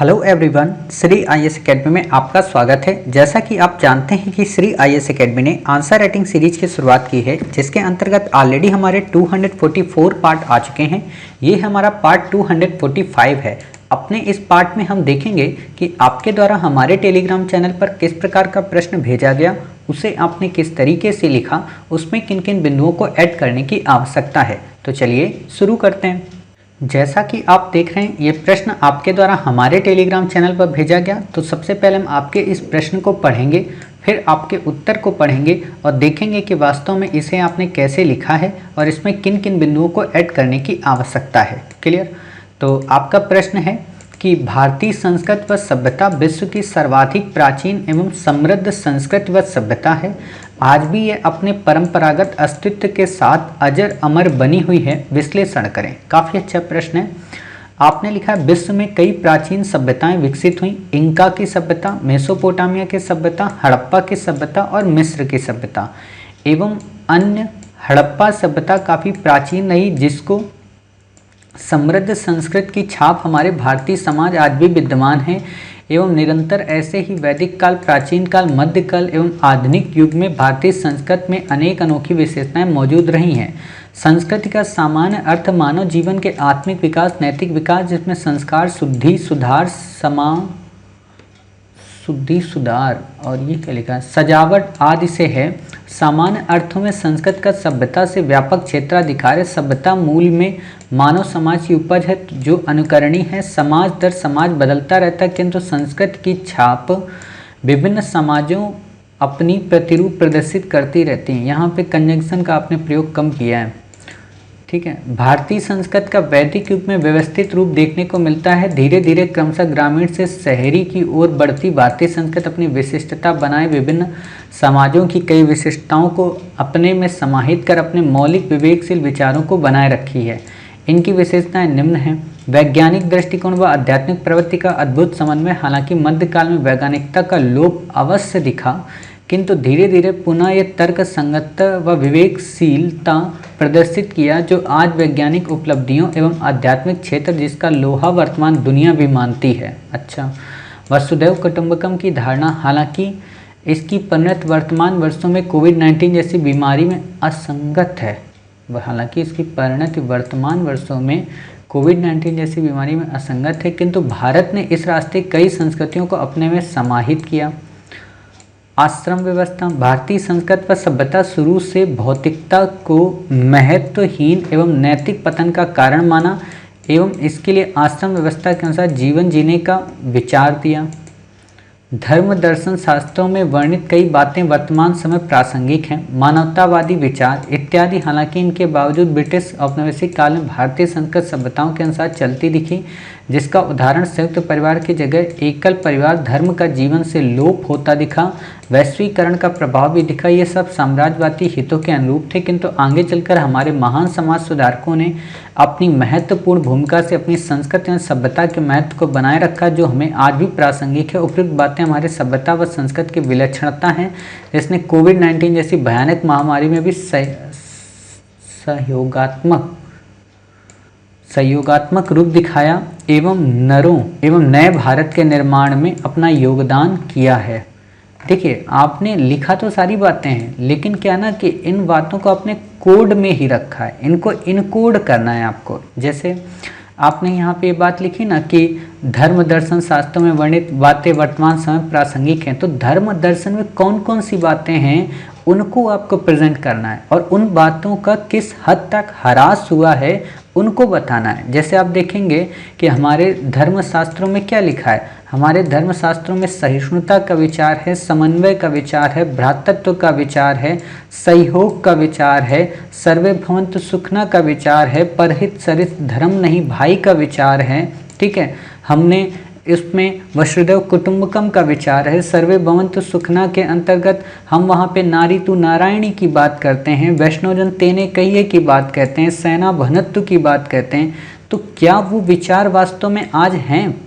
Hello everyone, Shri IAS academy में आपका स्वागत है। जैसा कि आप जानते हैं कि श्री आईएएस एकेडमी ने आंसर राइटिंग सीरीज की शुरुआत की है, जिसके अंतर्गत ऑलरेडी हमारे 244 पार्ट आ चुके हैं। ये हमारा पार्ट 245 है। अपने इस पार्ट में हम देखेंगे कि आपके द्वारा हमारे टेलीग्राम चैनल पर किस प्रकार का प्रश्न भेजा गया, उसे आपने किस तरीके से लिखा, उसमें किन किन बिंदुओं को ऐड करने की आवश्यकता है। तो चलिए शुरू करते हैं। जैसा कि आप देख रहे हैं, ये प्रश्न आपके द्वारा हमारे टेलीग्राम चैनल पर भेजा गया। तो सबसे पहले हम आपके इस प्रश्न को पढ़ेंगे, फिर आपके उत्तर को पढ़ेंगे और देखेंगे कि वास्तव में इसे आपने कैसे लिखा है और इसमें किन किन बिंदुओं को ऐड करने की आवश्यकता है। क्लियर? तो आपका प्रश्न है कि भारतीय संस्कृत व सभ्यता विश्व की सर्वाधिक प्राचीन एवं समृद्ध संस्कृत व सभ्यता है। आज भी ये अपने परंपरागत अस्तित्व के साथ अजर अमर बनी हुई है। विश्लेषण करें। काफ़ी अच्छा प्रश्न है। आपने लिखा है विश्व में कई प्राचीन सभ्यताएं विकसित हुई। इंका की सभ्यता, मेसोपोटामिया की सभ्यता, हड़प्पा की सभ्यता और मिस्र की सभ्यता एवं अन्य। हड़प्पा सभ्यता काफ़ी प्राचीन रही, जिसको समृद्ध संस्कृत की छाप हमारे भारतीय समाज आज भी विद्यमान है एवं निरंतर ऐसे ही वैदिक काल, प्राचीन काल, मध्यकाल एवं आधुनिक युग में भारतीय संस्कृत में अनेक अनोखी विशेषताएं मौजूद रही हैं। संस्कृति का सामान्य अर्थ मानव जीवन के आत्मिक विकास, नैतिक विकास, जिसमें संस्कार, शुद्धि सुधार और ये क्या लिखा है, सजावट आदि से है। सामान्य अर्थों में संस्कृत का सभ्यता से व्यापक क्षेत्राधिकार है। सभ्यता मूल में मानव समाज की उपज है जो अनुकरणीय है। समाज दर समाज बदलता रहता है, किंतु संस्कृत की छाप विभिन्न समाजों अपनी प्रतिरूप प्रदर्शित करती रहती हैं। यहाँ पे कंजंक्शन का आपने प्रयोग कम किया है, ठीक है। भारतीय संस्कृत का वैदिक युग में व्यवस्थित रूप देखने को मिलता है। धीरे धीरे क्रमशः ग्रामीण से शहरी की ओर बढ़ती भारतीय संस्कृत अपनी विशिष्टता बनाए विभिन्न समाजों की कई विशिष्टताओं को अपने में समाहित कर अपने मौलिक विवेकशील विचारों को बनाए रखी है। इनकी विशेषताएं निम्न हैं। वैज्ञानिक दृष्टिकोण व आध्यात्मिक प्रवृत्ति का अद्भुत समन्वय। हालांकि मध्यकाल में वैज्ञानिकता का लोप अवश्य दिखा, किंतु धीरे धीरे पुनः ये तर्क संगतता व विवेकशीलता प्रदर्शित किया, जो आज वैज्ञानिक उपलब्धियों एवं आध्यात्मिक क्षेत्र जिसका लोहा वर्तमान दुनिया भी मानती है। अच्छा, वसुधैव कुटुंबकम की धारणा, हालांकि इसकी परिणत वर्तमान वर्षों में कोविड-19 जैसी बीमारी में असंगत है। हालांकि इसकी परिणति वर्तमान वर्षों में कोविड-19 जैसी बीमारी में असंगत है, किंतु भारत ने इस रास्ते कई संस्कृतियों को अपने में समाहित किया। आश्रम व्यवस्था, भारतीय संस्कृत व सभ्यता शुरू से भौतिकता को महत्वहीन एवं नैतिक पतन का कारण माना एवं इसके लिए आश्रम व्यवस्था के अनुसार जीवन जीने का विचार दिया। धर्म दर्शन शास्त्रों में वर्णित कई बातें वर्तमान समय प्रासंगिक हैं। मानवतावादी विचार इत्यादि, हालांकि इनके बावजूद ब्रिटिश औपनिवेशिक काल में भारतीय संस्कृत सभ्यताओं के अनुसार चलती दिखी, जिसका उदाहरण संयुक्त परिवार की जगह एकल परिवार धर्म का जीवन से लोप होता दिखा। वैश्वीकरण का प्रभाव भी दिखा। ये सब साम्राज्यवादी हितों के अनुरूप थे, किंतु आगे चलकर हमारे महान समाज सुधारकों ने अपनी महत्वपूर्ण भूमिका से अपनी संस्कृति और सभ्यता के महत्व को बनाए रखा, जो हमें आज भी प्रासंगिक है। उपयुक्त बातें हमारे सभ्यता व संस्कृति की विलक्षणता हैं, जिसने कोविड-19 जैसी भयानक महामारी में भी सहयोगात्मक रूप दिखाया एवं नरों एवं नए भारत के निर्माण में अपना योगदान किया है। देखिए, आपने लिखा तो सारी बातें हैं, लेकिन क्या ना कि इन बातों को आपने कोड में ही रखा है, इनको इनकोड करना है आपको। जैसे आपने यहाँ पे बात लिखी ना कि धर्म दर्शन शास्त्रों में वर्णित बातें वर्तमान समय प्रासंगिक हैं, तो धर्म दर्शन में कौन कौन सी बातें हैं उनको आपको प्रेजेंट करना है और उन बातों का किस हद तक ह्रास हुआ है उनको बताना है। जैसे आप देखेंगे कि हमारे धर्मशास्त्रों में क्या लिखा है। हमारे धर्मशास्त्रों में सहिष्णुता का विचार है, समन्वय का विचार है, भ्रातृत्व का विचार है, सहयोग का विचार है, सर्वे भवन्तु सुखना का विचार है, परहित सरित धर्म नहीं भाई का विचार है। ठीक है, हमने इसमें वसुधैव कुटुंबकम का विचार है। सर्वे भवन्तु सुखना के अंतर्गत हम वहाँ पे नारी तू नारायणी की बात करते हैं, वैष्णवजन तेने कहिए की बात कहते हैं, सेना भनत्व की बात कहते हैं। तो क्या वो विचार वास्तव में आज हैं?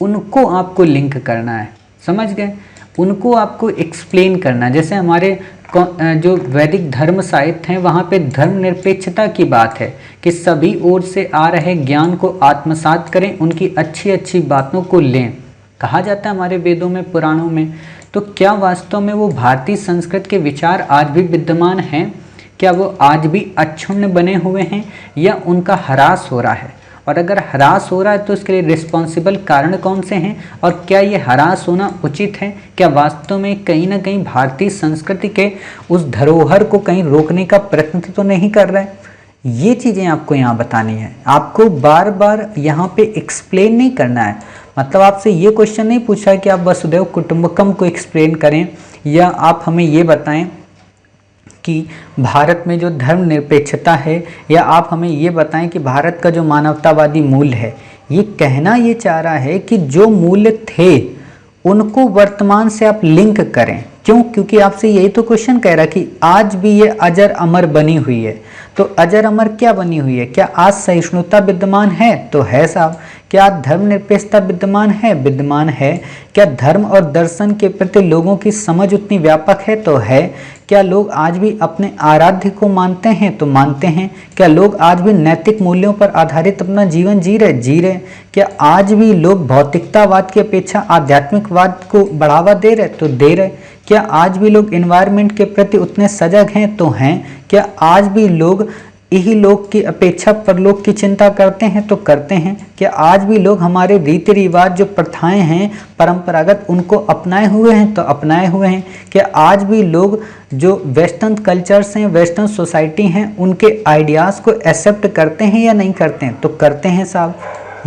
उनको आपको लिंक करना है, समझ गए? उनको आपको एक्सप्लेन करना। जैसे हमारे जो वैदिक धर्म साहित्य हैं वहाँ पे धर्मनिरपेक्षता की बात है कि सभी ओर से आ रहे ज्ञान को आत्मसात करें, उनकी अच्छी अच्छी बातों को लें, कहा जाता है हमारे वेदों में, पुराणों में। तो क्या वास्तव में वो भारतीय संस्कृत के विचार आज भी विद्यमान हैं? क्या वो आज भी अक्षुण्ण बने हुए हैं या उनका ह्रास हो रहा है? और अगर ह्रास हो रहा है तो इसके लिए रिस्पॉन्सिबल कारण कौन से हैं, और क्या ये ह्रास होना उचित है? क्या वास्तव में कहीं ना कहीं भारतीय संस्कृति के उस धरोहर को कहीं रोकने का प्रयत्न तो नहीं कर रहा है? ये चीज़ें आपको यहाँ बतानी है। आपको बार बार यहाँ पे एक्सप्लेन नहीं करना है। मतलब आपसे ये क्वेश्चन नहीं पूछा है कि आप वसुधैव कुटुंबकम को एक्सप्लेन करें या आप हमें ये बताएं कि भारत में जो धर्मनिरपेक्षता है, या आप हमें ये बताएं कि भारत का जो मानवतावादी मूल्य है। ये कहना ये चाह रहा है कि जो मूल्य थे उनको वर्तमान से आप लिंक करें। क्यों? क्योंकि आपसे यही तो क्वेश्चन कह रहा है कि आज भी ये अजर अमर बनी हुई है। तो अजर अमर क्या बनी हुई है? क्या आज सहिष्णुता विद्यमान है? तो है साहब। क्या धर्मनिरपेक्षता विद्यमान है? विद्यमान है। क्या धर्म और दर्शन के प्रति लोगों की समझ उतनी व्यापक है? तो है। क्या लोग आज भी अपने आराध्य को मानते हैं? तो मानते हैं। क्या लोग आज भी नैतिक मूल्यों पर आधारित अपना जीवन जी रहे? जी रहे। क्या आज भी लोग भौतिकतावाद की अपेक्षा आध्यात्मिकवाद को बढ़ावा दे रहे? तो दे रहे। क्या आज भी लोग एनवायरनमेंट के प्रति उतने सजग हैं? तो हैं। क्या आज भी लोग यही लोग की अपेक्षा परलोक की चिंता करते हैं? तो करते हैं। क्या आज भी लोग हमारे रीति रिवाज जो प्रथाएं हैं परंपरागत उनको अपनाए हुए हैं? तो अपनाए हुए हैं। क्या आज भी लोग जो वेस्टर्न कल्चर्स हैं, वेस्टर्न सोसाइटी हैं, उनके आइडियाज़ को एक्सेप्ट करते हैं या नहीं करते हैं? तो करते हैं साहब।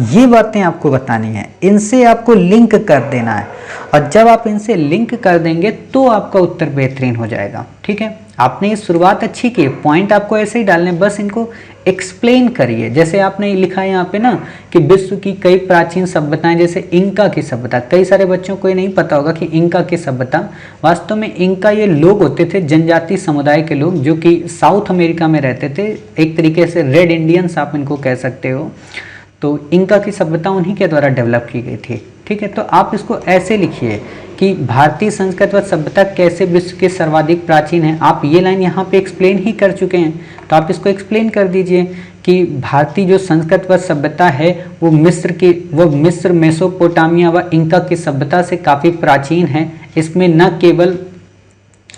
ये बातें आपको बतानी है, इनसे आपको लिंक कर देना है, और जब आप इनसे लिंक कर देंगे तो आपका उत्तर बेहतरीन हो जाएगा। ठीक है, आपने ये शुरुआत अच्छी की, पॉइंट आपको ऐसे ही डालने, बस इनको एक्सप्लेन करिए। जैसे आपने लिखा है यहाँ पे ना कि विश्व की कई प्राचीन सभ्यताएं, जैसे इंका की सभ्यता। कई सारे बच्चों को ये नहीं पता होगा कि इंका की सभ्यता, वास्तव में इंका ये लोग होते थे, जनजाति समुदाय के लोग, जो कि साउथ अमेरिका में रहते थे। एक तरीके से रेड इंडियंस आप इनको कह सकते हो। तो इंका की सभ्यता उन्हीं के द्वारा डेवलप की गई थी। ठीक है, तो आप इसको ऐसे लिखिए कि भारतीय संस्कृत व सभ्यता कैसे विश्व के सर्वाधिक प्राचीन है। आप ये लाइन यहाँ पे एक्सप्लेन ही कर चुके हैं, तो आप इसको एक्सप्लेन कर दीजिए कि भारतीय जो संस्कृत व सभ्यता है वो मिस्र, मेसोपोटामिया व इंका की सभ्यता से काफ़ी प्राचीन है। इसमें न केवल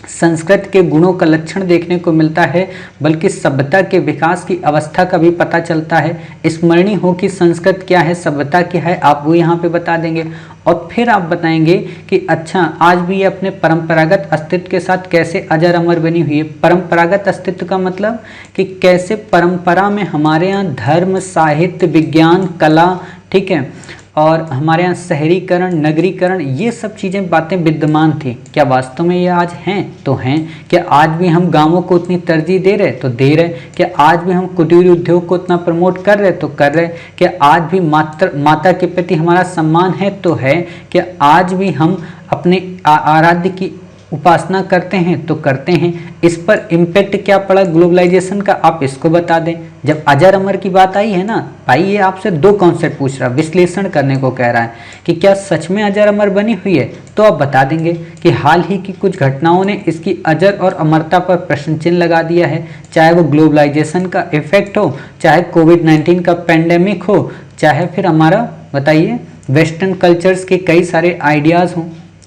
संस्कृत के गुणों का लक्षण देखने को मिलता है, बल्कि सभ्यता के विकास की अवस्था का भी पता चलता है। स्मरणीय हो कि संस्कृत क्या है, सभ्यता क्या है, आप वो यहाँ पे बता देंगे। और फिर आप बताएंगे कि अच्छा आज भी ये अपने परंपरागत अस्तित्व के साथ कैसे अजर अमर बनी हुई है। परंपरागत अस्तित्व का मतलब कि कैसे परंपरा में हमारे यहाँ धर्म, साहित्य, विज्ञान, कला, ठीक है, और हमारे यहाँ शहरीकरण, नगरीकरण, ये सब चीज़ें बातें विद्यमान थी। क्या वास्तव में ये आज हैं? तो हैं। क्या आज भी हम गांवों को उतनी तरजीह दे रहे? तो दे रहे। क्या आज भी हम कुटीर उद्योग को उतना प्रमोट कर रहे? तो कर रहे। क्या आज भी माता के प्रति हमारा सम्मान है? तो है। क्या आज भी हम अपने आराध्य की उपासना करते हैं? तो करते हैं। इस पर इम्पैक्ट क्या पड़ा ग्लोबलाइजेशन का, आप इसको बता दें। जब अजर अमर की बात आई है ना भाई, ये आपसे दो कॉन्सेप्ट पूछ रहा है, विश्लेषण करने को कह रहा है कि क्या सच में अजर अमर बनी हुई है, तो आप बता देंगे कि हाल ही की कुछ घटनाओं ने इसकी अजर और अमरता पर प्रश्न चिन्ह लगा दिया है। चाहे वो ग्लोबलाइजेशन का इफेक्ट हो, चाहे कोविड-19 का पेंडेमिक हो, चाहे फिर हमारा बताइए वेस्टर्न कल्चर्स के कई सारे आइडियाज़ हों,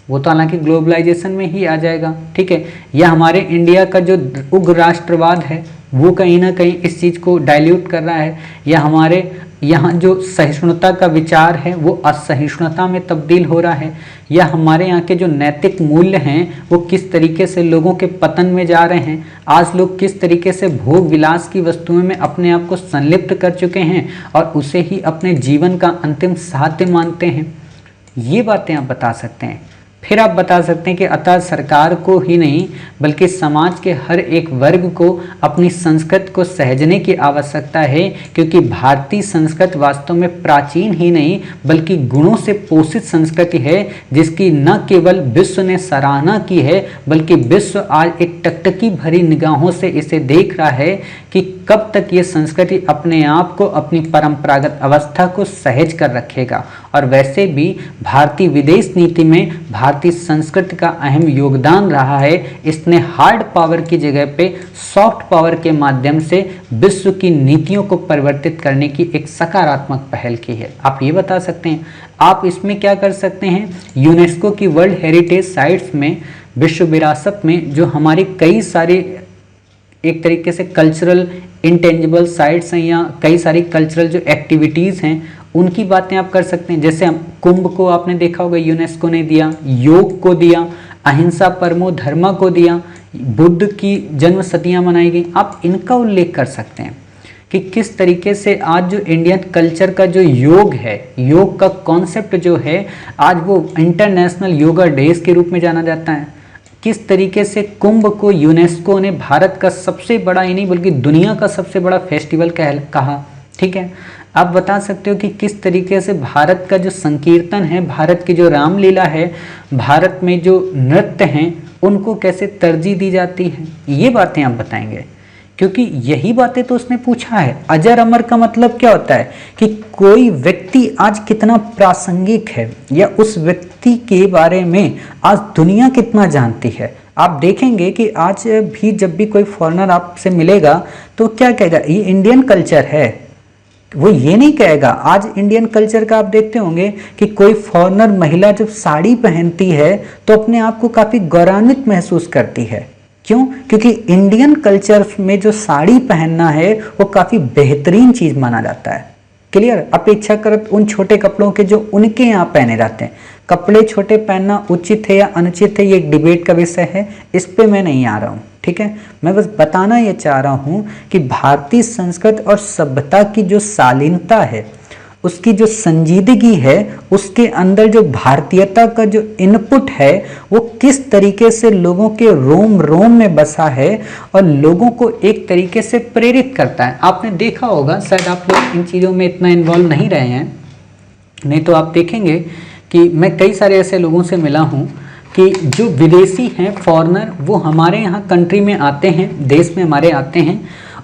वो तो हालांकि ग्लोबलाइजेशन में ही आ जाएगा। ठीक है, या हमारे इंडिया का जो उग्र राष्ट्रवाद है वो कहीं ना कहीं इस चीज़ को डाइल्यूट कर रहा है, या हमारे यहाँ जो सहिष्णुता का विचार है वो असहिष्णुता में तब्दील हो रहा है, या हमारे यहाँ के जो नैतिक मूल्य हैं वो किस तरीके से लोगों के पतन में जा रहे हैं। आज लोग किस तरीके से भोग विलास की वस्तुओं में अपने आप को संलिप्त कर चुके हैं और उसे ही अपने जीवन का अंतिम साध्य मानते हैं। ये बातें आप बता सकते हैं। फिर आप बता सकते हैं कि अतः सरकार को ही नहीं बल्कि समाज के हर एक वर्ग को अपनी संस्कृत को सहेजने की आवश्यकता है, क्योंकि भारतीय संस्कृत वास्तव में प्राचीन ही नहीं बल्कि गुणों से पोषित संस्कृति है, जिसकी न केवल विश्व ने सराहना की है बल्कि विश्व आज एक टकटकी भरी निगाहों से इसे देख रहा है कि कब तक ये संस्कृति अपने आप को, अपनी परंपरागत अवस्था को सहेज कर रखेगा। और वैसे भी भारतीय विदेश नीति में भारतीय संस्कृति का अहम योगदान रहा है। इसने हार्ड पावर की जगह पे सॉफ्ट पावर के माध्यम से विश्व की नीतियों को परिवर्तित करने की एक सकारात्मक पहल की है। आप ये बता सकते हैं, आप इसमें क्या कर सकते हैं, यूनेस्को की वर्ल्ड हेरिटेज साइट्स में, विश्व विरासत में जो हमारी कई सारी एक तरीके से कल्चरल इंटेंजिबल साइट्स हैं या कई सारी कल्चरल जो एक्टिविटीज़ हैं उनकी बातें आप कर सकते हैं। जैसे हम कुंभ को आपने देखा होगा यूनेस्को ने दिया, योग को दिया, अहिंसा परमो धर्मा को दिया, बुद्ध की जन्म शतियाँ मनाई गई। आप इनका उल्लेख कर सकते हैं कि किस तरीके से आज जो इंडियन कल्चर का जो योग है, योग का कॉन्सेप्ट जो है आज वो इंटरनेशनल योगा डेज के रूप में जाना जाता है। किस तरीके से कुंभ को यूनेस्को ने भारत का सबसे बड़ा ही नहीं बल्कि दुनिया का सबसे बड़ा फेस्टिवल कहा। ठीक है, आप बता सकते हो कि किस तरीके से भारत का जो संकीर्तन है, भारत की जो रामलीला है, भारत में जो नृत्य हैं उनको कैसे तरजीह दी जाती है, ये बातें आप बताएंगे। क्योंकि यही बातें तो उसने पूछा है। अजर अमर का मतलब क्या होता है कि कोई व्यक्ति आज कितना प्रासंगिक है या उस व्यक्ति के बारे में आज दुनिया कितना जानती है। आप देखेंगे कि आज भी जब भी कोई फॉरेनर आपसे मिलेगा तो क्या कहेगा, ये इंडियन कल्चर है। वो ये नहीं कहेगा। आज इंडियन कल्चर का आप देखते होंगे कि कोई फॉरेनर महिला जब साड़ी पहनती है तो अपने आप को काफ़ी गौरवान्वित महसूस करती है। क्यों? क्योंकि इंडियन कल्चर में जो साड़ी पहनना है वो काफ़ी बेहतरीन चीज़ माना जाता है। क्लियर? अपेक्षाकृत उन छोटे कपड़ों के जो उनके यहाँ पहने जाते हैं। कपड़े छोटे पहनना उचित है या अनुचित है, ये एक डिबेट का विषय है, इस पे मैं नहीं आ रहा हूँ। ठीक है, मैं बस बताना ये चाह रहा हूँ कि भारतीय संस्कृति और सभ्यता की जो शालीनता है, उसकी जो संजीदगी है, उसके अंदर जो भारतीयता का जो इनपुट है वो किस तरीके से लोगों के रोम रोम में बसा है और लोगों को एक तरीके से प्रेरित करता है। आपने देखा होगा, शायद आप लोग इन चीज़ों में इतना इन्वॉल्व नहीं रहे हैं, नहीं तो आप देखेंगे कि मैं कई सारे ऐसे लोगों से मिला हूँ कि जो विदेशी हैं, फॉरेनर, वो हमारे यहाँ कंट्री में आते हैं, देश में हमारे आते हैं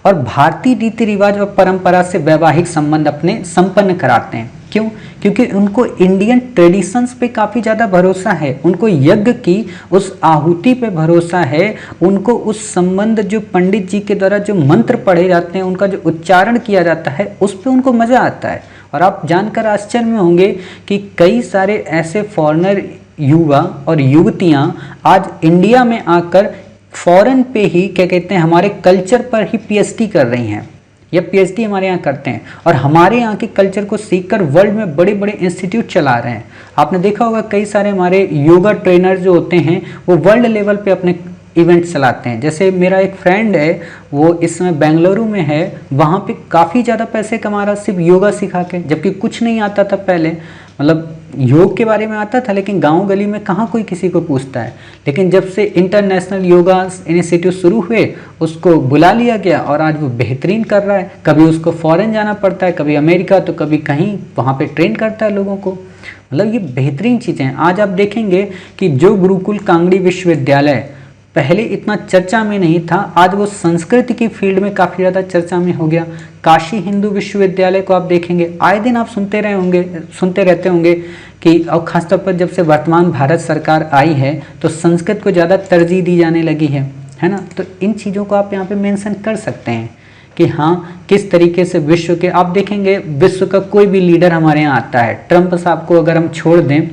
और भारतीय रीति रिवाज और परंपरा से वैवाहिक संबंध अपने संपन्न कराते हैं। क्यों? क्योंकि उनको इंडियन ट्रेडिशंस पे काफ़ी ज़्यादा भरोसा है, उनको यज्ञ की उस आहुति पे भरोसा है, उनको उस संबंध जो पंडित जी के द्वारा जो मंत्र पढ़े जाते हैं, उनका जो उच्चारण किया जाता है, उस पर उनको मज़ा आता है। और आप जानकर आश्चर्य में होंगे कि कई सारे ऐसे फॉरेनर युवा और युवतियाँ आज इंडिया में आकर फॉरेन पे ही क्या कहते हैं, हमारे कल्चर पर ही पीएचडी कर रही हैं या पीएचडी हमारे यहाँ करते हैं और हमारे यहाँ के कल्चर को सीखकर वर्ल्ड में बड़े बड़े इंस्टीट्यूट चला रहे हैं। आपने देखा होगा कई सारे हमारे योगा ट्रेनर जो होते हैं वो वर्ल्ड लेवल पे अपने इवेंट चलाते हैं। जैसे मेरा एक फ्रेंड है, वो इस समय बेंगलुरु में है, वहाँ पे काफ़ी ज़्यादा पैसे कमा रहा सिर्फ योगा सिखा के, जबकि कुछ नहीं आता था पहले। मतलब योग के बारे में आता था लेकिन गांव गली में कहाँ कोई किसी को पूछता है। लेकिन जब से इंटरनेशनल योगा इनिशिएटिव शुरू हुए उसको बुला लिया गया और आज वो बेहतरीन कर रहा है। कभी उसको फॉरेन जाना पड़ता है, कभी अमेरिका तो कभी कहीं, वहाँ पे ट्रेन करता है लोगों को। मतलब ये बेहतरीन चीज़ें हैं। आज आप देखेंगे कि जो गुरुकुल कांगड़ी विश्वविद्यालय पहले इतना चर्चा में नहीं था, आज वो संस्कृति की फील्ड में काफ़ी ज़्यादा चर्चा में हो गया। काशी हिंदू विश्वविद्यालय को आप देखेंगे, आए दिन आप सुनते रहते होंगे कि और ख़ासतौर पर जब से वर्तमान भारत सरकार आई है तो संस्कृत को ज़्यादा तरजीह दी जाने लगी है ना। तो इन चीज़ों को आप यहाँ पे मेंशन कर सकते हैं कि हाँ किस तरीके से विश्व के, आप देखेंगे विश्व का कोई भी लीडर हमारे यहाँ आता है, ट्रंप साहब को अगर हम छोड़ दें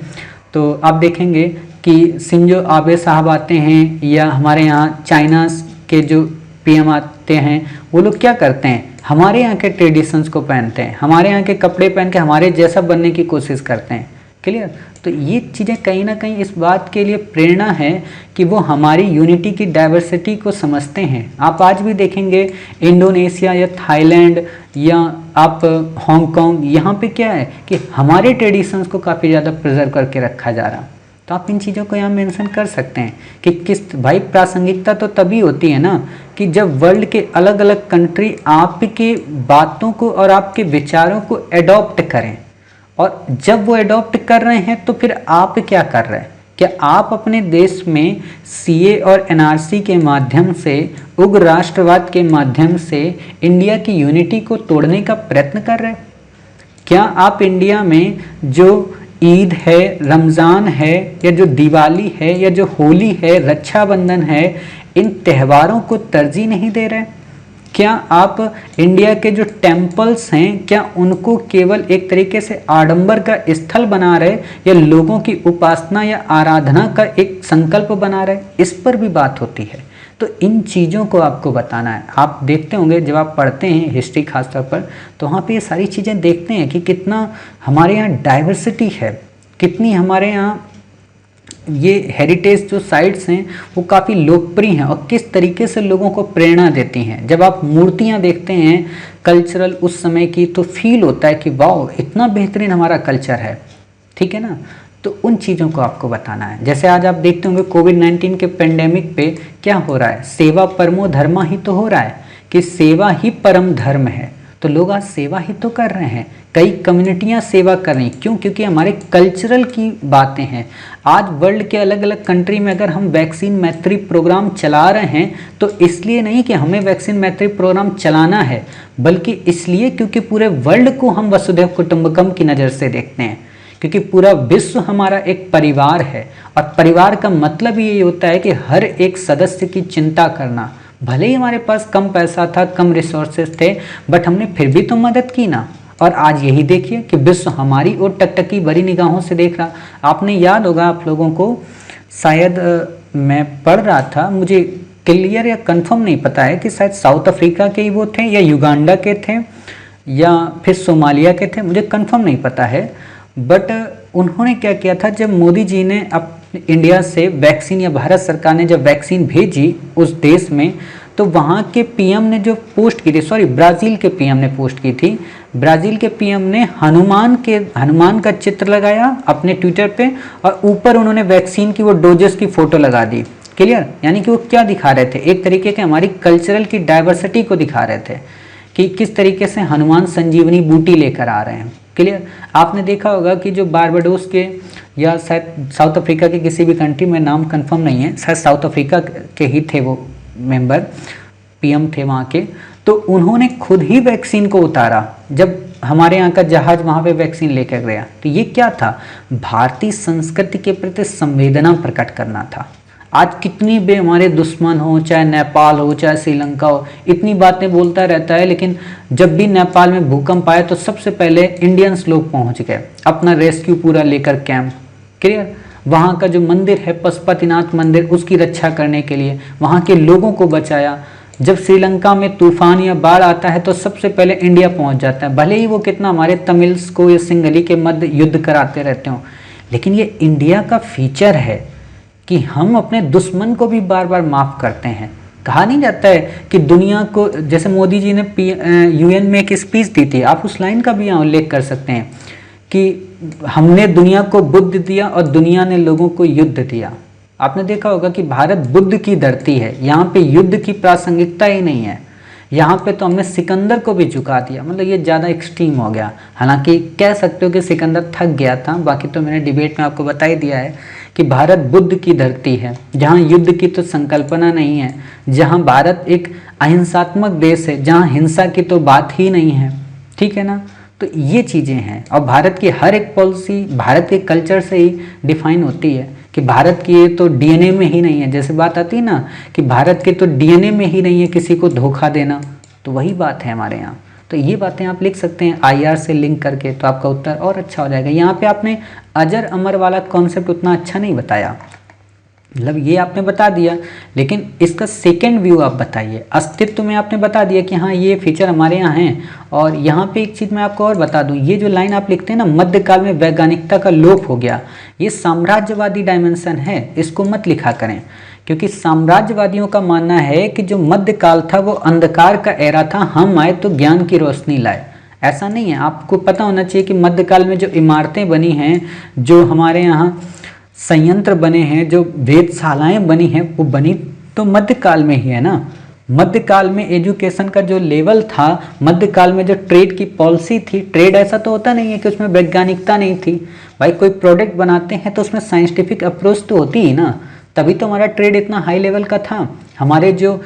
तो आप देखेंगे कि शिंजो आबे साहब आते हैं या हमारे यहाँ चाइना के जो पीएम आते हैं, वो लोग क्या करते हैं, हमारे यहाँ के ट्रेडिशंस को पहनते हैं, हमारे यहाँ के कपड़े पहन के हमारे जैसा बनने की कोशिश करते हैं। क्लियर? तो ये चीज़ें कहीं ना कहीं इस बात के लिए प्रेरणा है कि वो हमारी यूनिटी की डाइवर्सिटी को समझते हैं। आप आज भी देखेंगे इंडोनेशिया या थाईलैंड या आप हांगकांग, यहाँ पे क्या है कि हमारे ट्रेडिशंस को काफ़ी ज़्यादा प्रिजर्व करके रखा जा रहा। तो आप इन चीज़ों को यहाँ मेंशन कर सकते हैं कि किस भाई, प्रासंगिकता तो तभी होती है ना कि जब वर्ल्ड के अलग अलग कंट्री आपके बातों को और आपके विचारों को एडॉप्ट करें। और जब वो एडॉप्ट कर रहे हैं तो फिर आप क्या कर रहे हैं, क्या आप अपने देश में सीए और एनआरसी के माध्यम से, उग्र राष्ट्रवाद के माध्यम से इंडिया की यूनिटी को तोड़ने का प्रयत्न कर रहे हैं? क्या आप इंडिया में जो ईद है, रमज़ान है, या जो दिवाली है, या जो होली है, रक्षाबंधन है, इन त्योहारों को तरजीह नहीं दे रहे? क्या आप इंडिया के जो टेम्पल्स हैं, क्या उनको केवल एक तरीके से आडंबर का स्थल बना रहे, या लोगों की उपासना या आराधना का एक संकल्प बना रहे? इस पर भी बात होती है। तो इन चीज़ों को आपको बताना है। आप देखते होंगे जब आप पढ़ते हैं हिस्ट्री खासतौर पर, तो वहाँ पे ये सारी चीज़ें देखते हैं कि कितना हमारे यहाँ डाइवर्सिटी है, कितनी हमारे यहाँ ये हेरिटेज जो साइट्स हैं वो काफ़ी लोकप्रिय हैं और किस तरीके से लोगों को प्रेरणा देती हैं। जब आप मूर्तियाँ देखते हैं कल्चरल उस समय की, तो फील होता है कि वाह, इतना बेहतरीन हमारा कल्चर है, ठीक है ना। तो उन चीज़ों को आपको बताना है। जैसे आज आप देखते होंगे कोविड-19 के पेंडेमिक पे क्या हो रहा है, सेवा परमो धर्मा ही तो हो रहा है कि सेवा ही परम धर्म है। तो लोग आज सेवा ही तो कर रहे हैं, कई कम्युनिटियां सेवा कर रही। क्यों? क्योंकि हमारे कल्चरल की बातें हैं। आज वर्ल्ड के अलग अलग कंट्री में अगर हम वैक्सीन मैत्री प्रोग्राम चला रहे हैं, तो इसलिए नहीं कि हमें वैक्सीन मैत्री प्रोग्राम चलाना है, बल्कि इसलिए क्योंकि पूरे वर्ल्ड को हम वसुधैव कुटुंबकम की नज़र से देखते हैं, क्योंकि पूरा विश्व हमारा एक परिवार है। और परिवार का मतलब ये होता है कि हर एक सदस्य की चिंता करना। भले ही हमारे पास कम पैसा था, कम रिसोर्सेज थे, बट हमने फिर भी तो मदद की ना। और आज यही देखिए कि विश्व हमारी ओर टकटकी भरी निगाहों से देख रहा। आपने याद होगा आप लोगों को, शायद मैं पढ़ रहा था, मुझे क्लियर या कंफर्म नहीं पता है कि शायद साउथ अफ्रीका के ही वो थे या युगांडा के थे या फिर सोमालिया के थे, मुझे कंफर्म नहीं पता है। बट उन्होंने क्या किया था, जब मोदी जी ने अब इंडिया से वैक्सीन, या भारत सरकार ने जब वैक्सीन भेजी उस देश में, तो वहाँ के पीएम ने जो पोस्ट की थी, सॉरी ब्राज़ील के पीएम ने पोस्ट की थी, ब्राज़ील के पीएम ने हनुमान का चित्र लगाया अपने ट्विटर पे, और ऊपर उन्होंने वैक्सीन की वो डोजेस की फ़ोटो लगा दी। क्लियर? यानी कि वो क्या दिखा रहे थे, एक तरीके के हमारी कल्चरल की डाइवर्सिटी को दिखा रहे थे कि किस तरीके से हनुमान संजीवनी बूटी लेकर आ रहे हैं। क्लियर? आपने देखा होगा कि जो बारबाडोस के या शायद साउथ अफ्रीका के किसी भी कंट्री में, नाम कंफर्म नहीं है, शायद साउथ अफ्रीका के ही थे वो मेंबर, पीएम थे वहाँ के, तो उन्होंने खुद ही वैक्सीन को उतारा जब हमारे यहाँ का जहाज वहाँ पे वैक्सीन लेकर गया। तो ये क्या था? भारतीय संस्कृति के प्रति संवेदना प्रकट करना था। आज कितनी भी हमारे दुश्मन हो, चाहे नेपाल हो, चाहे श्रीलंका हो, इतनी बातें बोलता रहता है, लेकिन जब भी नेपाल में भूकंप आया तो सबसे पहले इंडियंस लोग पहुंच गए अपना रेस्क्यू पूरा लेकर कैंप। क्लियर? वहाँ का जो मंदिर है पशुपतिनाथ मंदिर, उसकी रक्षा करने के लिए वहाँ के लोगों को बचाया। जब श्रीलंका में तूफान या बाढ़ आता है तो सबसे पहले इंडिया पहुँच जाता है, भले ही वो कितना हमारे तमिल्स को या सिंगली के मध्य युद्ध कराते रहते हों, लेकिन ये इंडिया का फीचर है कि हम अपने दुश्मन को भी बार बार माफ़ करते हैं। कहा नहीं जाता है कि दुनिया को, जैसे मोदी जी ने यूएन में एक स्पीच दी थी, आप उस लाइन का भी यहाँ उल्लेख कर सकते हैं कि हमने दुनिया को बुद्ध दिया और दुनिया ने लोगों को युद्ध दिया। आपने देखा होगा कि भारत बुद्ध की धरती है, यहाँ पे युद्ध की प्रासंगिकता ही नहीं है। यहाँ पे तो हमने सिकंदर को भी झुका दिया, मतलब ये ज़्यादा एक्सट्रीम हो गया। हालांकि कह सकते हो कि सिकंदर थक गया था, बाकी तो मैंने डिबेट में आपको बता ही दिया है कि भारत बुद्ध की धरती है, जहाँ युद्ध की तो संकल्पना नहीं है, जहाँ भारत एक अहिंसात्मक देश है, जहाँ हिंसा की तो बात ही नहीं है। ठीक है ना? तो ये चीज़ें हैं, और भारत की हर एक पॉलिसी भारत के कल्चर से ही डिफाइन होती है कि भारत की ये तो डीएनए में ही नहीं है। जैसे बात आती है ना कि भारत के तो डीएनए में ही नहीं है किसी को धोखा देना, तो वही बात है हमारे यहाँ। तो ये बातें आप लिख सकते हैं आईआर से लिंक करके, तो आपका उत्तर और अच्छा हो जाएगा। यहाँ पे आपने अजर अमर वाला कॉन्सेप्ट उतना अच्छा नहीं बताया, मतलब ये आपने बता दिया, लेकिन इसका सेकंड व्यू आप बताइए। अस्तित्व में आपने बता दिया कि हाँ ये फीचर हमारे यहाँ हैं। और यहाँ पे एक चीज़ मैं आपको और बता दूँ, ये जो लाइन आप लिखते हैं ना, मध्यकाल में वैज्ञानिकता का लोप हो गया, ये साम्राज्यवादी डायमेंशन है, इसको मत लिखा करें। क्योंकि साम्राज्यवादियों का मानना है कि जो मध्यकाल था वो अंधकार का एरा था, हम आए तो ज्ञान की रोशनी लाए। ऐसा नहीं है, आपको पता होना चाहिए कि मध्यकाल में जो इमारतें बनी हैं, जो हमारे यहाँ संयंत्र बने हैं, जो वेधशालाएं बनी हैं, वो बनी तो मध्यकाल में ही है ना। मध्यकाल में एजुकेशन का जो लेवल था, मध्यकाल में जो ट्रेड की पॉलिसी थी, ट्रेड ऐसा तो होता नहीं है कि उसमें वैज्ञानिकता नहीं थी। भाई कोई प्रोडक्ट बनाते हैं तो उसमें साइंटिफिक अप्रोच तो होती ही ना, तभी तो हमारा ट्रेड इतना हाई लेवल का था। हमारे जो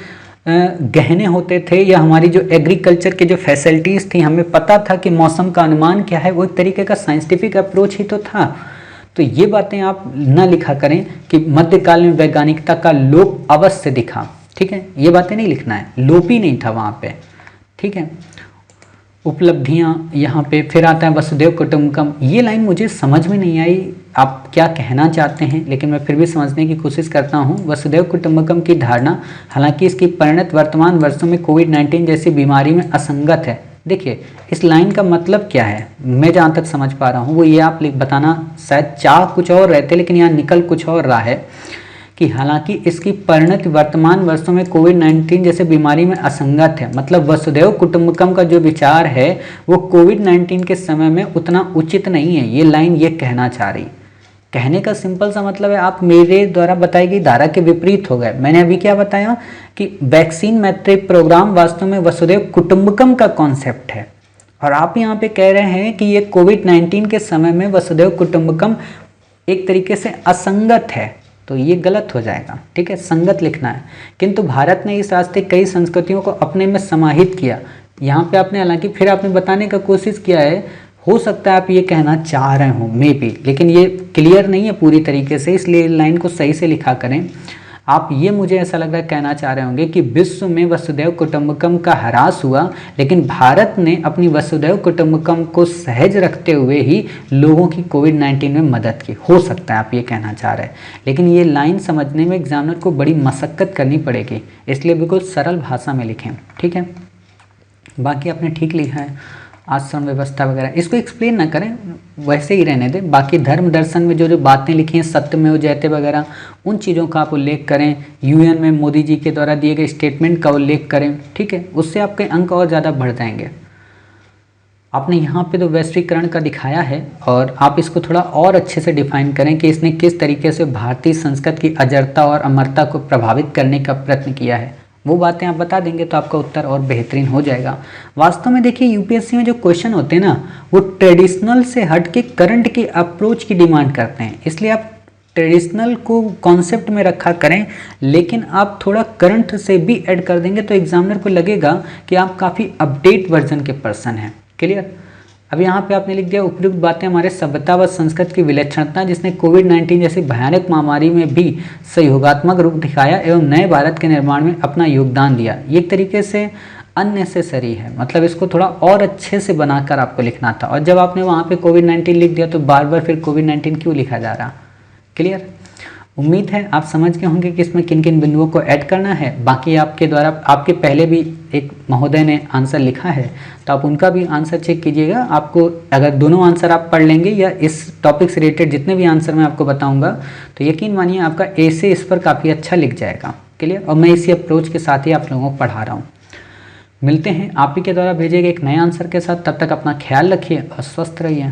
गहने होते थे या हमारी जो एग्रीकल्चर की जो फैसिलिटीज़ थी, हमें पता था कि मौसम का अनुमान क्या है, वो एक तरीके का साइंटिफिक अप्रोच ही तो था। तो ये बातें आप ना लिखा करें कि मध्यकाल में वैज्ञानिकता का लोप अवश्य दिखा, ठीक है, ये बातें नहीं लिखना है, लोप ही नहीं था वहाँ पे, ठीक है। उपलब्धियाँ यहाँ पे फिर आता है वसुदेव कुटुंबकम। ये लाइन मुझे समझ में नहीं आई आप क्या कहना चाहते हैं, लेकिन मैं फिर भी समझने की कोशिश करता हूँ। वसुदेव कुटुंबकम की धारणा हालांकि इसकी परिणत वर्तमान वर्षों में कोविड-19 जैसी बीमारी में असंगत है। देखिए इस लाइन का मतलब क्या है, मैं जहाँ तक समझ पा रहा हूँ वो ये आप बताना शायद चाह कुछ और रहते, लेकिन यहाँ निकल कुछ और रहा है कि हालांकि इसकी परिणति वर्तमान वर्षों में कोविड-19 जैसे बीमारी में असंगत है। मतलब वसुधैव कुटुंबकम का जो विचार है वो कोविड-19 के समय में उतना उचित नहीं है, ये लाइन ये कहना चाह रही। कहने का सिंपल सा मतलब है आप मेरे द्वारा बताई गई धारा के विपरीत हो गए। मैंने अभी क्या बताया कि वैक्सीन मैत्री प्रोग्राम वास्तव में वसुधैव कुटुंबकम का कॉन्सेप्ट है, और आप यहाँ पे कह रहे हैं कि ये कोविड-19 के समय में वसुधैव कुटुंबकम एक तरीके से असंगत है, तो ये गलत हो जाएगा, ठीक है, संगत लिखना है। किंतु भारत ने इस रास्ते कई संस्कृतियों को अपने में समाहित किया। यहाँ पे आपने हालांकि फिर आपने बताने का कोशिश किया है, हो सकता है आप ये कहना चाह रहे हो मे बी, लेकिन ये क्लियर नहीं है पूरी तरीके से, इसलिए लाइन को सही से लिखा करें। आप ये मुझे ऐसा लग रहा है कहना चाह रहे होंगे कि विश्व में वसुधैव कुटुंबकम का ह्रास हुआ, लेकिन भारत ने अपनी वसुधैव कुटुंबकम को सहज रखते हुए ही लोगों की कोविड-19 में मदद की। हो सकता है आप ये कहना चाह रहे हैं, लेकिन ये लाइन समझने में एग्जामिनर को बड़ी मशक्कत करनी पड़ेगी, इसलिए बिल्कुल सरल भाषा में लिखें, ठीक है। बाकी आपने ठीक लिखा है, आश्रम व्यवस्था वगैरह इसको एक्सप्लेन ना करें, वैसे ही रहने दें। बाकी धर्म दर्शन में जो जो बातें लिखी हैं सत्यमेव जयते वगैरह, उन चीज़ों का आप उल्लेख करें। यूएन में मोदी जी के द्वारा दिए गए स्टेटमेंट का उल्लेख करें, ठीक है, उससे आपके अंक और ज़्यादा बढ़ जाएंगे। आपने यहाँ पे तो वैश्वीकरण का दिखाया है, और आप इसको थोड़ा और अच्छे से डिफाइन करें कि इसने किस तरीके से भारतीय संस्कृति की अजरता और अमरता को प्रभावित करने का प्रयत्न किया है। वो बातें आप बता देंगे तो आपका उत्तर और बेहतरीन हो जाएगा। वास्तव में देखिए यूपीएससी में जो क्वेश्चन होते हैं ना, वो ट्रेडिशनल से हट के करंट की अप्रोच की डिमांड करते हैं, इसलिए आप ट्रेडिशनल को कॉन्सेप्ट में रखा करें, लेकिन आप थोड़ा करंट से भी ऐड कर देंगे तो एग्जामिनर को लगेगा कि आप काफ़ी अपडेट वर्जन के पर्सन हैं। क्लियर। अब यहाँ पे आपने लिख दिया उपयुक्त बातें हमारे सभ्यता व संस्कृति की विलक्षणता जिसने कोविड-19 जैसी भयानक महामारी में भी सहयोगात्मक रूप दिखाया एवं नए भारत के निर्माण में अपना योगदान दिया। ये एक तरीके से अननेसेसरी है, मतलब इसको थोड़ा और अच्छे से बनाकर आपको लिखना था, और जब आपने वहाँ पे कोविड-19 लिख दिया तो बार बार फिर कोविड-19 क्यों लिखा जा रहा। क्लियर। उम्मीद है आप समझ गए होंगे कि इसमें किन किन बिंदुओं को ऐड करना है। बाकी आपके द्वारा आपके पहले भी एक महोदय ने आंसर लिखा है, तो आप उनका भी आंसर चेक कीजिएगा। आपको अगर दोनों आंसर आप पढ़ लेंगे या इस टॉपिक से रिलेटेड जितने भी आंसर मैं आपको बताऊंगा, तो यकीन मानिए आपका ए से इस पर काफ़ी अच्छा लिख जाएगा। क्लियर। और मैं इसी अप्रोच के साथ ही आप लोगों को पढ़ा रहा हूँ। मिलते हैं आप ही के द्वारा भेजे गए एक नए आंसर के साथ, तब तक अपना ख्याल रखिए और स्वस्थ रहिए।